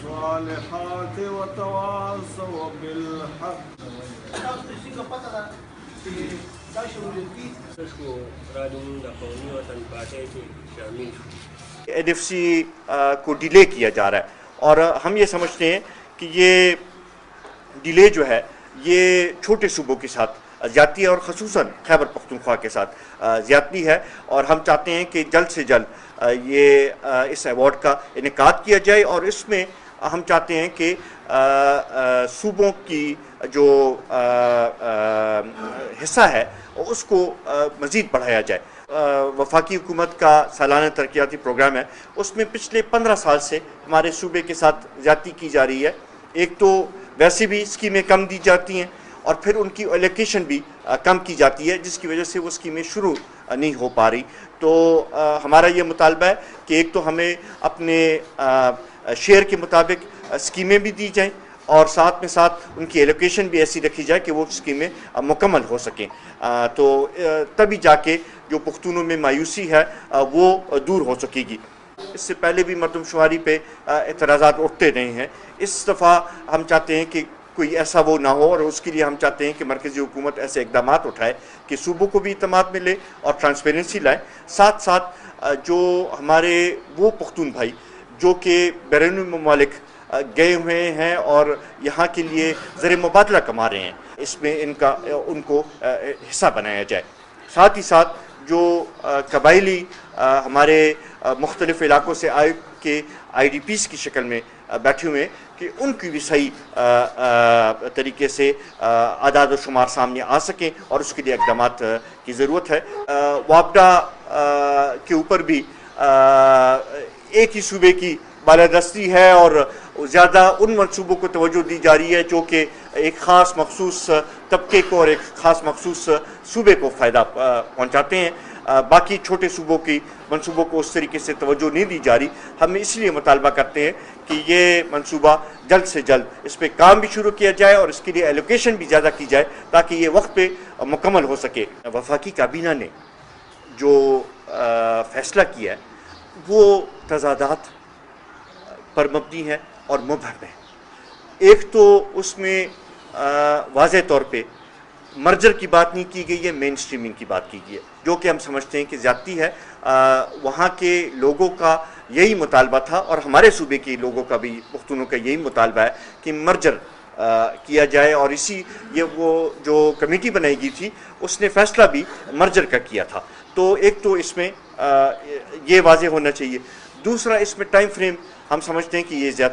الصالحات وتواصوا بالحق. NFC کو ڈیلے کیا جا رہا ہے اور ہم یہ سمجھتے ہیں کہ یہ ڈیلے جو ہے یہ چھوٹے صوبوں کے ساتھ زیادتی ہے اور خصوصاً خیبر پختونخوا کے ساتھ زیادتی ہے، اور ہم چاہتے ہیں کہ جلد سے جلد یہ اس ایوارڈ کا انعقاد کیا جائے، اور اس میں ہم چاہتے ہیں کہ صوبوں کی جو حصہ ہے اس کو مزید بڑھایا جائے۔ وفاقی حکومت کا سالانہ ترقیاتی پروگرام ہے، اس میں پچھلے 15 سال سے ہمارے صوبے کے ساتھ زیادتی کی جا رہی ہے۔ ایک تو ویسے بھی اسکیمیں کم دی جاتی ہیں اور پھر ان کی ایلوکیشن بھی کم کی جاتی ہے، جس کی وجہ سے وہ اسکیمیں شروع نہیں ہو پا رہی۔ تو ہمارا یہ مطالبہ ہے کہ ایک تو ہمیں اپنے شیئر کے مطابق اسکیمیں بھی دی جائیں اور ساتھ ان کی ایلوکیشن بھی ایسی رکھی جائے کہ وہ اسکیمیں مکمل ہو سکیں، تو تبھی جا کے جو پختونوں میں مایوسی ہے وہ دور ہو سکے گی۔ اس سے پہلے بھی مردم شماری پہ اعتراضات اٹھتے رہے ہیں، اس دفعہ ہم چاہتے ہیں کہ کوئی ایسا وہ نہ ہو، اور اس کے لیے ہم چاہتے ہیں کہ مرکزی حکومت ایسے اقدامات اٹھائے کہ صوبوں کو بھی اعتماد ملے اور ٹرانسپیرنسی لائے، ساتھ جو ہمارے وہ پختون بھائی جو کہ بیرون ممالک گئے ہوئے ہیں اور یہاں کے لیے زر مبادلہ کما رہے ہیں، اس میں ان کو حصہ بنایا جائے۔ ساتھ ہی ساتھ جو قبائلی ہمارے مختلف علاقوں سے آئے کے IDPs کی شکل میں بیٹھے ہوئے ہیں کہ ان کی بھی صحیح طریقے سے اعداد و شمار سامنے آ سکیں، اور اس کے لیے اقدامات کی ضرورت ہے۔ وابڈا کے اوپر بھی ایک ہی صوبے کی بالادستی ہے اور زیادہ ان منصوبوں کو توجہ دی جا رہی ہے جو کہ ایک خاص مخصوص طبقے کو اور ایک خاص مخصوص صوبے کو فائدہ پہنچاتے ہیں، باقی چھوٹے صوبوں کی منصوبوں کو اس طریقے سے توجہ نہیں دی جا رہی۔ ہم اس لیے مطالبہ کرتے ہیں کہ یہ منصوبہ جلد سے جلد اس پہ کام بھی شروع کیا جائے اور اس کے لیے ایلوکیشن بھی زیادہ کی جائے تاکہ یہ وقت پہ مکمل ہو سکے۔ وفاقی کابینہ نے جو فیصلہ کیا ہے وہ تضادات پر مبنی ہے اور مبہم ہے۔ ایک تو اس میں واضح طور پہ مرجر کی بات نہیں کی گئی ہے، مین سٹریمنگ کی بات کی گئی ہے، جو کہ ہم سمجھتے ہیں کہ زیادتی ہے۔ وہاں کے لوگوں کا یہی مطالبہ تھا اور ہمارے صوبے کے لوگوں کا بھی، پختونوں کا یہی مطالبہ ہے کہ مرجر کیا جائے، اور وہ جو کمیٹی بنائی گئی تھی اس نے فیصلہ بھی مرجر کا کیا تھا۔ تو ایک تو اس میں یہ واضح ہونا چاہیے۔ دوسرا، اس میں ٹائم فریم ہم سمجھتے ہیں کہ یہ زیادہ